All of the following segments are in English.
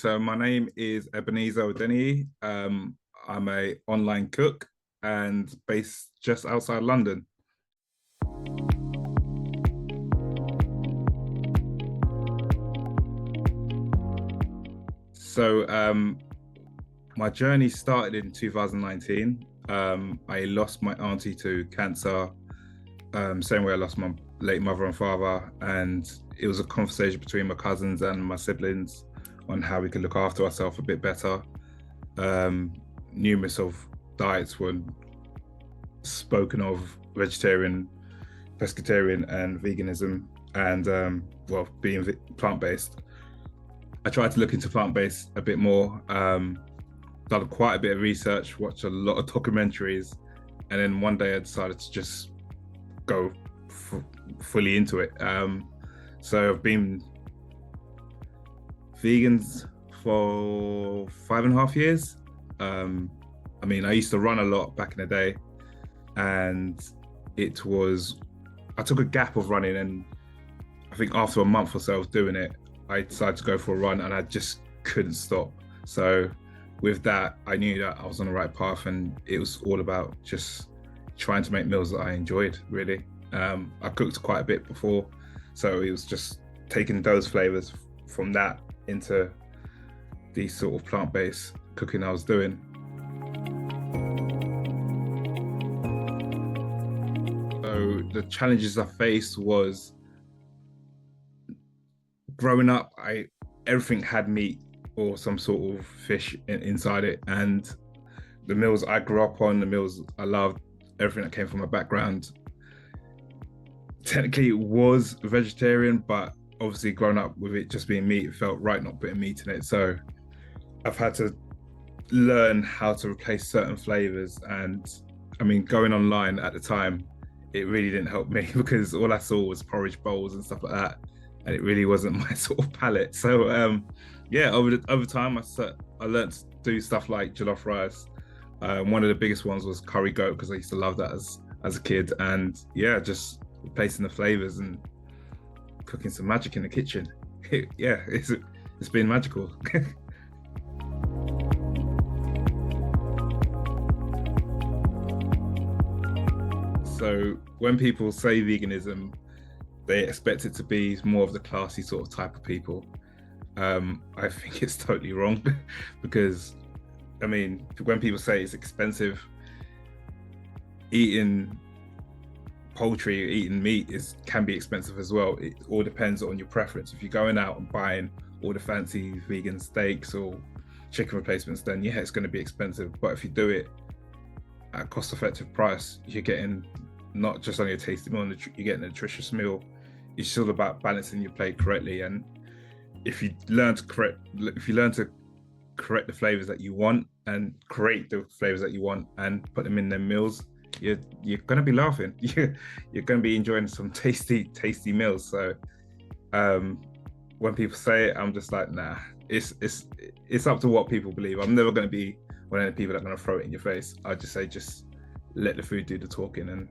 So my name is Ebenezer Odeniyi. I'm a online cook and based just outside London. So my journey started in 2019. I lost my auntie to cancer, same way I lost my late mother and father, and it was a conversation between my cousins and my siblings on how we could look after ourselves a bit better. Um, Numerous of diets were spoken of: vegetarian, pescatarian, and veganism, and well, being plant-based. I tried to look into plant-based a bit more. Done quite a bit of research, watched a lot of documentaries, and then one day I decided to just go fully into it. So I've been vegans for 5.5 years. I mean, I used to run a lot back in the day, and I took a gap of running, and I think after a month or so of doing it, I decided to go for a run, and I just couldn't stop. So with that, I knew that I was on the right path, and it was all about just trying to make meals that I enjoyed, really. I cooked quite a bit before, so it was just taking those flavors from that into the sort of plant-based cooking I was doing. So the challenges I faced was growing up, everything had meat or some sort of fish inside it, and the meals I grew up on, the meals I loved, everything that came from my background, technically it was vegetarian, but obviously growing up with it just being meat, it felt right not putting meat in it. So I've had to learn how to replace certain flavors. And I mean, going online at the time, it really didn't help me because all I saw was porridge bowls and stuff like that, and it really wasn't my sort of palate. So yeah, over time, I learned to do stuff like jollof rice. One of the biggest ones was curry goat because I used to love that as a kid, and yeah, just replacing the flavors and cooking some magic in the kitchen. Yeah, it's been magical. So when people say veganism, they expect it to be more of the classy sort of type of people. I think it's totally wrong because, I mean, when people say it's expensive, eating poultry, eating meat can be expensive as well. It all depends on your preference. If you're going out and buying all the fancy vegan steaks or chicken replacements, then yeah, it's going to be expensive. But if you do it at a cost-effective price, you're getting not just only a tasty meal, you're getting a nutritious meal. It's all about balancing your plate correctly, and if you learn to correct the flavors that you want and create the flavors that you want and put them in their meals, you're gonna be laughing. You're gonna be enjoying some tasty meals. So when people say it, I'm just like, nah. It's up to what people believe. I'm never gonna be one of the people that are gonna throw it in your face. I just say just let the food do the talking, and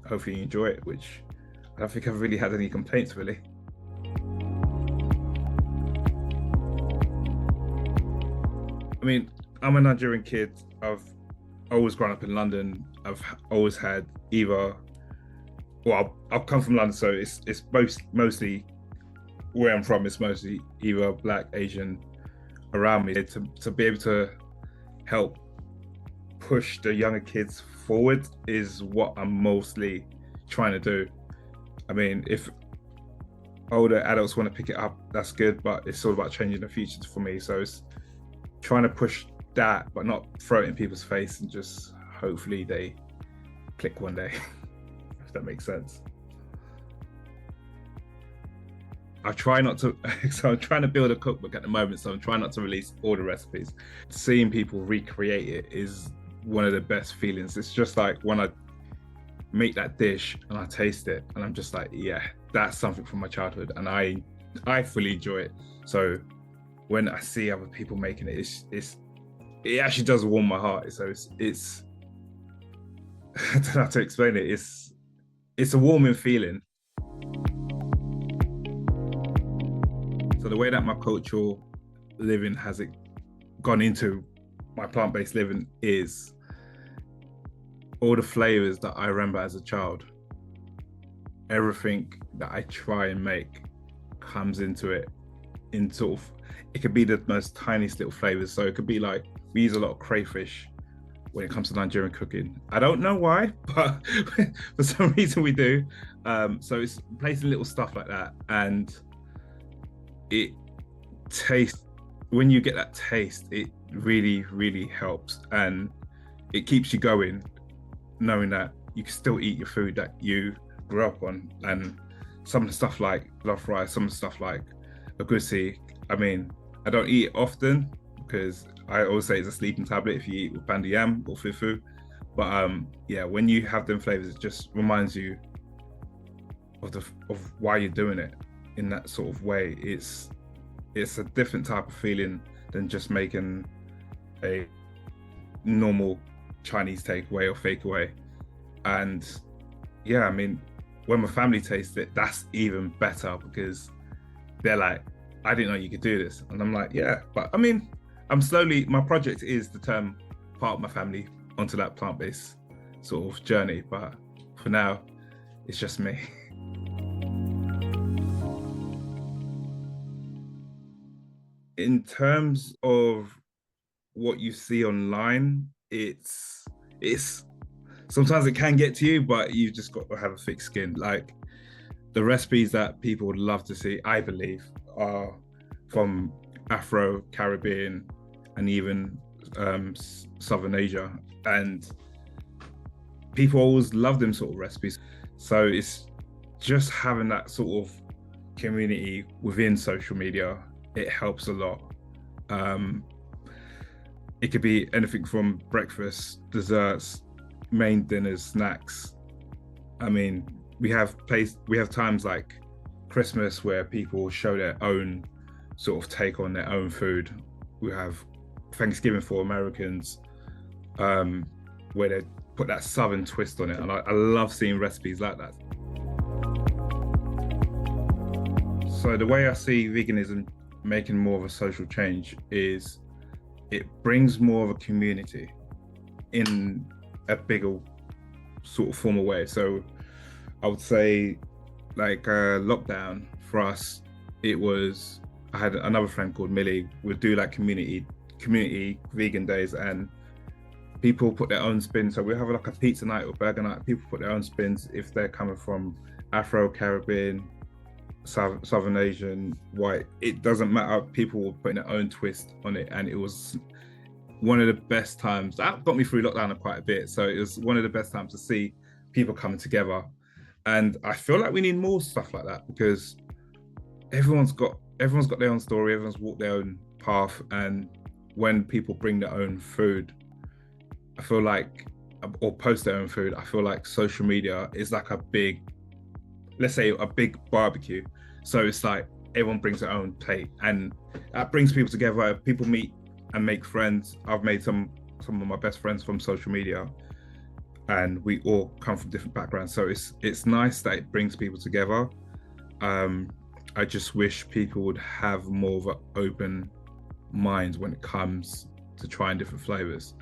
hopefully you enjoy it, which I don't think I've really had any complaints, really. I mean, I'm a Nigerian kid. I've always grown up in London. I've always had either, well, I've come from London, so it's mostly where I'm from. It's mostly either Black, Asian around me. To be able to help push the younger kids forward is what I'm mostly trying to do. I mean, if older adults want to pick it up, that's good, but it's all about changing the future for me. So it's trying to push that, but not throw it in people's face, and just hopefully they click one day, if that makes sense. I try not to, so I'm trying to build a cookbook at the moment, so I'm trying not to release all the recipes. Seeing people recreate it is one of the best feelings. It's just like when I make that dish and I taste it and I'm just like, yeah, that's something from my childhood, and I fully enjoy it. So when I see other people making it, it actually does warm my heart. So it's I don't know how to explain it. It's a warming feeling. So the way that my cultural living has it gone into my plant-based living is all the flavors that I remember as a child. Everything that I try and make comes into it in sort of, it could be the most tiniest little flavors. So it could be like, we use a lot of crayfish when it comes to Nigerian cooking. I don't know why, but for some reason we do. So it's placing little stuff like that, and it tastes, when you get that taste, it really, really helps, and it keeps you going, knowing that you can still eat your food that you grew up on. And some of the stuff like love rice, some of the stuff like advocacy, I mean, I don't eat it often because I always say it's a sleeping tablet if you eat with bandi yam or fufu. But yeah, when you have them flavors, it just reminds you of why you're doing it in that sort of way. It's a different type of feeling than just making a normal Chinese takeaway or fake away. And yeah, I mean, when my family tastes it, that's even better, because they're like, I didn't know you could do this. And I'm like, yeah, but I mean, my project is to turn part of my family onto that plant-based sort of journey. But for now, it's just me. In terms of what you see online, it's sometimes it can get to you, but you've just got to have a thick skin. Like, the recipes that people would love to see, I believe, are from Afro-Caribbean and even Southern Asia. And people always love them sort of recipes. So it's just having that sort of community within social media. It helps a lot. It could be anything from breakfast, desserts, main dinners, snacks. I mean, we have times like Christmas where people show their own sort of take on their own food. We have Thanksgiving for Americans, where they put that Southern twist on it. And I love seeing recipes like that. So the way I see veganism making more of a social change is it brings more of a community in a bigger sort of formal way. So I would say, like, lockdown for us, I had another friend called Millie, would do like community vegan days, and people put their own spin. So we have like a pizza night or burger night. People put their own spins if they're coming from Afro-Caribbean, Southern Asian, white. It doesn't matter. People were putting their own twist on it, and it was one of the best times. That got me through lockdown quite a bit. So it was one of the best times to see people coming together. And I feel like we need more stuff like that, because everyone's got their own story, everyone's walked their own path. And when people bring their own food, I feel like, or post their own food, I feel like social media is like a big, let's say a big barbecue. So it's like everyone brings their own plate, and that brings people together. People meet and make friends. I've made some of my best friends from social media, and we all come from different backgrounds. So it's nice that it brings people together. I just wish people would have more of an open mind when it comes to trying different flavors.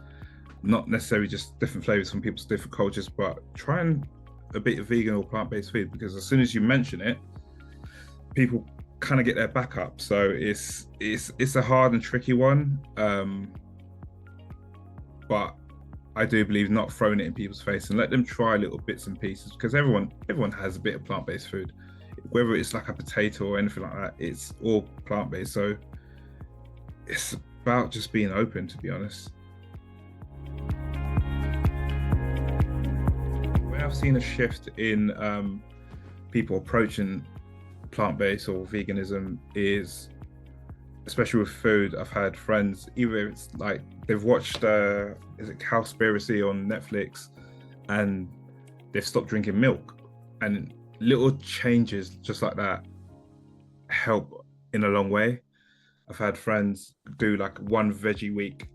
Not necessarily just different flavors from people's different cultures, but trying a bit of vegan or plant-based food, because as soon as you mention it, people kind of get their back up. So it's a hard and tricky one. But I do believe not throwing it in people's face and let them try little bits and pieces, because everyone has a bit of plant-based food, whether it's like a potato or anything like that. It's all plant-based. So it's about just being open, to be honest. Where I've seen a shift in people approaching plant-based or veganism is, especially with food, I've had friends, either it's like they've watched is it Cowspiracy on Netflix, and they've stopped drinking milk, and little changes just like that help in a long way. I've had friends do like one veggie week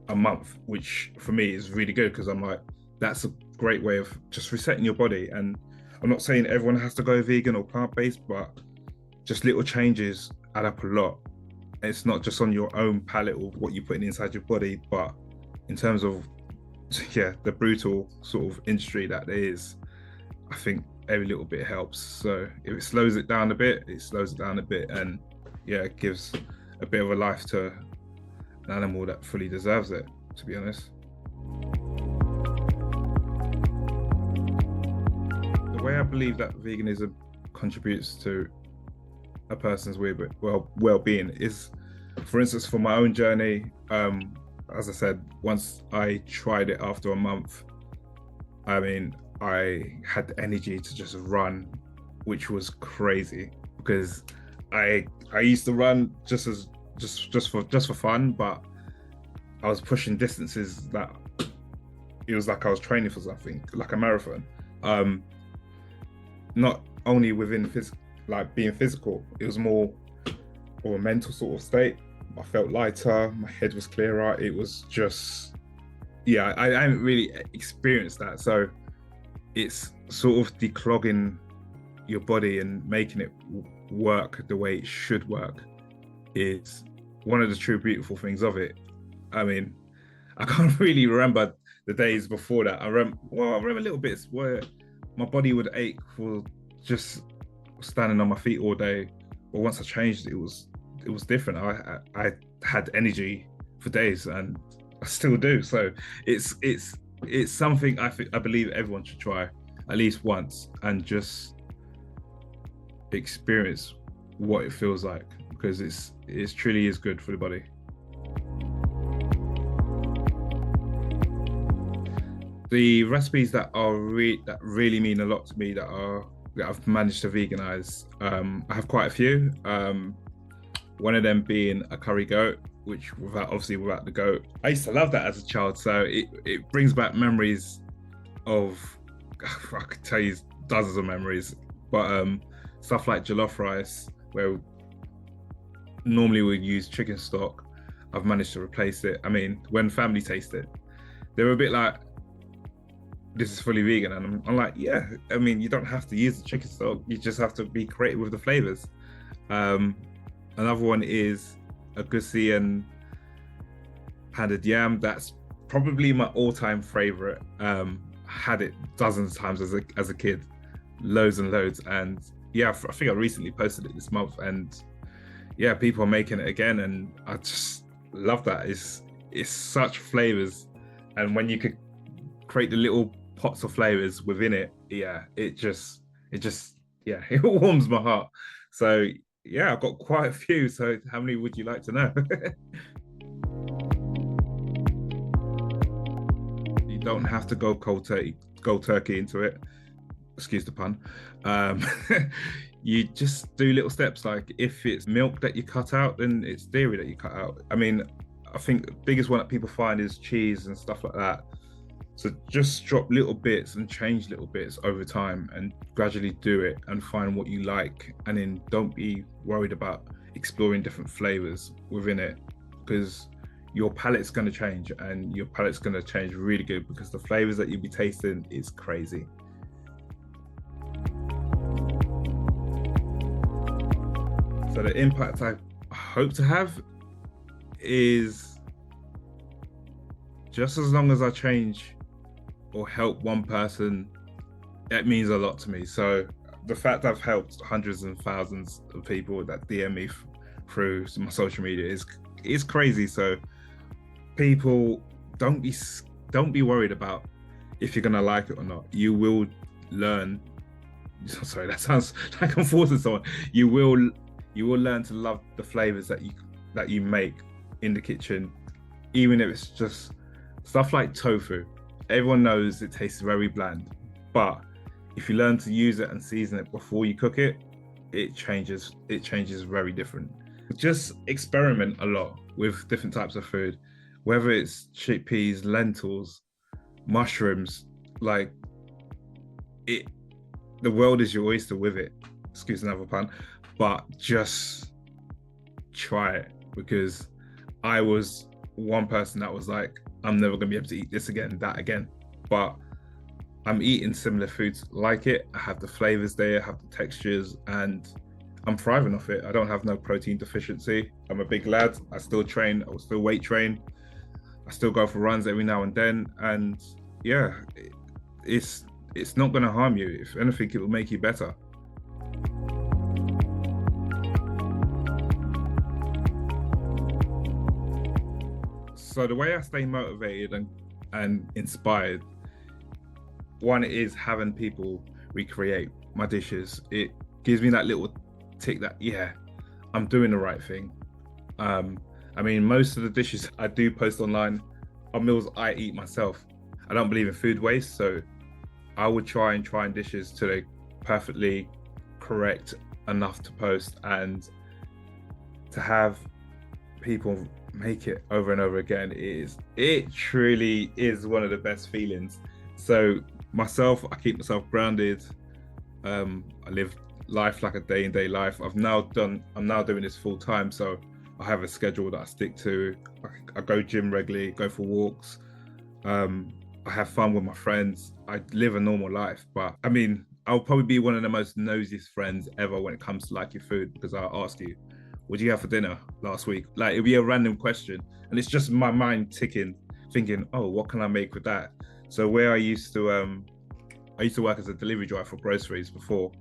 a month, which for me is really good, because I'm like, that's a great way of just resetting your body. And I'm not saying everyone has to go vegan or plant-based, but just little changes add up a lot. It's not just on your own palate or what you're putting inside your body, but in terms of yeah, the brutal sort of industry that there is, I think every little bit helps. So if it slows it down a bit, it slows it down a bit, and yeah, it gives a bit of a life to an animal that fully deserves it, to be honest. The way I believe that veganism contributes to a person's well-being is, for instance, for my own journey, as I said, once I tried it after a month, I mean, I had the energy to just run, which was crazy because I used to run just for fun, but I was pushing distances that it was like I was training for something, like a marathon. Not only within like being physical, it was more of a mental sort of state. I felt lighter, my head was clearer. It was just, yeah, I haven't really experienced that. So it's sort of declogging your body and making it work the way it should work is one of the true beautiful things of it. I mean, I can't really remember the days before that. I remember little bits where my body would ache for just standing on my feet all day. But once I changed, it was different. I had energy for days, and I still do. So it's something I believe everyone should try at least once and just experience what it feels like, because it's truly is good for the body. The recipes that really mean a lot to me that I've managed to veganize, I have quite a few. One of them being a curry goat, which obviously without the goat. I used to love that as a child, so it brings back memories of, I could tell you dozens of memories, but stuff like jollof rice, where normally we'd use chicken stock, I've managed to replace it. I mean, when family taste it, they were a bit like, this is fully vegan, and I'm like, yeah, I mean, you don't have to use the chicken stock, you just have to be creative with the flavors. Another one is a gussie and pounded yam. That's probably my all-time favorite. Had it dozens of times as a kid, loads and loads. And yeah, I think I recently posted it this month, and yeah, people are making it again, and I just love that. It's such flavors, and when you could create the little pots of flavors within it, yeah, it just yeah, it warms my heart. So yeah, I've got quite a few. So how many would you like to know? You don't have to go cold turkey into it. Excuse the pun. You just do little steps. Like if it's milk that you cut out, then it's dairy that you cut out. I mean, I think the biggest one that people find is cheese and stuff like that. So just drop little bits and change little bits over time and gradually do it and find what you like. And then don't be worried about exploring different flavors within it, because your palate's going to change, and your palate's going to change really good, because the flavors that you'll be tasting is crazy. So the impact I hope to have is, just as long as I change or help one person, it means a lot to me. So the fact I've helped hundreds and thousands of people that DM me through my social media is crazy. So people, don't be worried about if you're gonna like it or not. You will learn. Sorry, that sounds like I'm forcing someone. You will learn to love the flavors that you make in the kitchen, even if it's just stuff like tofu. Everyone knows it tastes very bland, but if you learn to use it and season it before you cook it, it changes very different. Just experiment a lot with different types of food, whether it's chickpeas, lentils, mushrooms. Like it, the world is your oyster with it. Excuse another pun, but just try it, because I was one person that was like, I'm never gonna be able to eat this again, that again. But I'm eating similar foods like it. I have the flavors there, I have the textures, and I'm thriving off it. I don't have no protein deficiency. I'm a big lad. I still train. I will still weight train. I still go for runs every now and then. And yeah, it's it's not going to harm you. If anything, it will make you better. So the way I stay motivated and inspired, one is having people recreate my dishes. It gives me that little tick that, yeah, I'm doing the right thing. I mean, most of the dishes I do post online are meals I eat myself. I don't believe in food waste, so I would try and dishes till they perfectly correct enough to post, and to have people make it over and over again it truly is one of the best feelings. So myself, I keep myself grounded. I live life like a day in day life. I'm now doing this full time, so I have a schedule that I stick to. I go gym regularly, go for walks. I have fun with my friends. I live a normal life. But I mean, I'll probably be one of the most nosiest friends ever when it comes to like your food, because I'll ask you, what did you have for dinner last week? Like, it'll be a random question, and it's just my mind ticking, thinking, oh, what can I make with that? So where I used to work as a delivery driver for groceries before.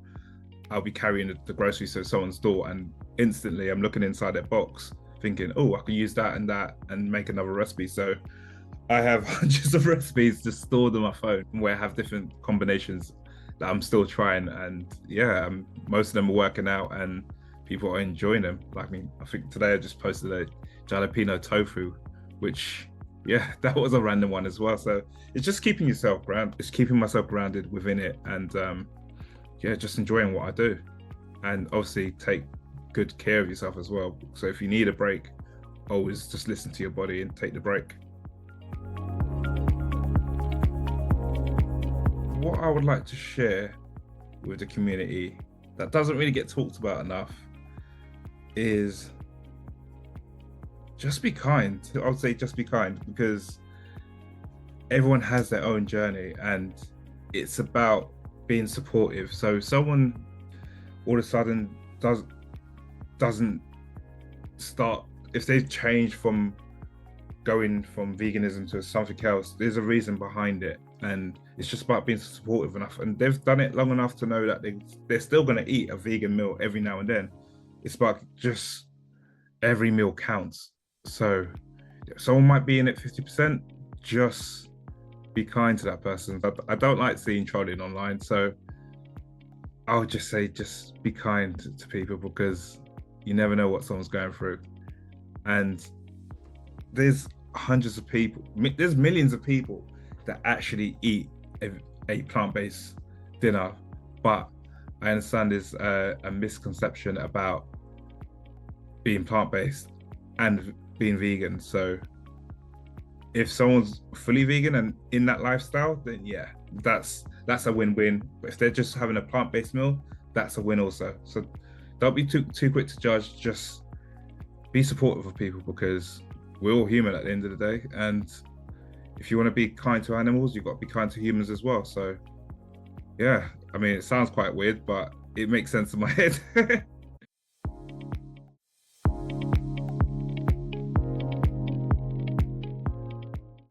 I'll be carrying the groceries to someone's door, and instantly I'm looking inside their box, thinking, oh, I could use that and make another recipe. So I have hundreds of recipes just stored on my phone where I have different combinations that I'm still trying. And yeah, most of them are working out and people are enjoying them. Like, I mean, I think today I just posted a jalapeno tofu, which, yeah, that was a random one as well. So it's just keeping yourself grounded. It's keeping myself grounded within it, and yeah, just enjoying what I do. And obviously take good care of yourself as well. So if you need a break, always just listen to your body and take the break. What I would like to share with the community that doesn't really get talked about enough is just be kind. I would say just be kind, because everyone has their own journey, and it's about being supportive. So someone all of a sudden doesn't start, if they've changed from going from veganism to something else, there's a reason behind it, and it's just about being supportive enough, and they've done it long enough to know that they're still going to eat a vegan meal every now and then. It's about just every meal counts. So someone might be in it 50%, just be kind to that person. I don't like seeing trolling online, so I would just say just be kind to people, because you never know what someone's going through. And there's hundreds of people, there's millions of people that actually eat a plant-based dinner, but I understand there's a misconception about being plant-based and being vegan. So if someone's fully vegan and in that lifestyle, then yeah, that's a win-win. But if they're just having a plant-based meal, that's a win also. So don't be too quick to judge. Just be supportive of people, because we're all human at the end of the day. And if you want to be kind to animals, you've got to be kind to humans as well. So yeah, I mean, it sounds quite weird, but it makes sense in my head.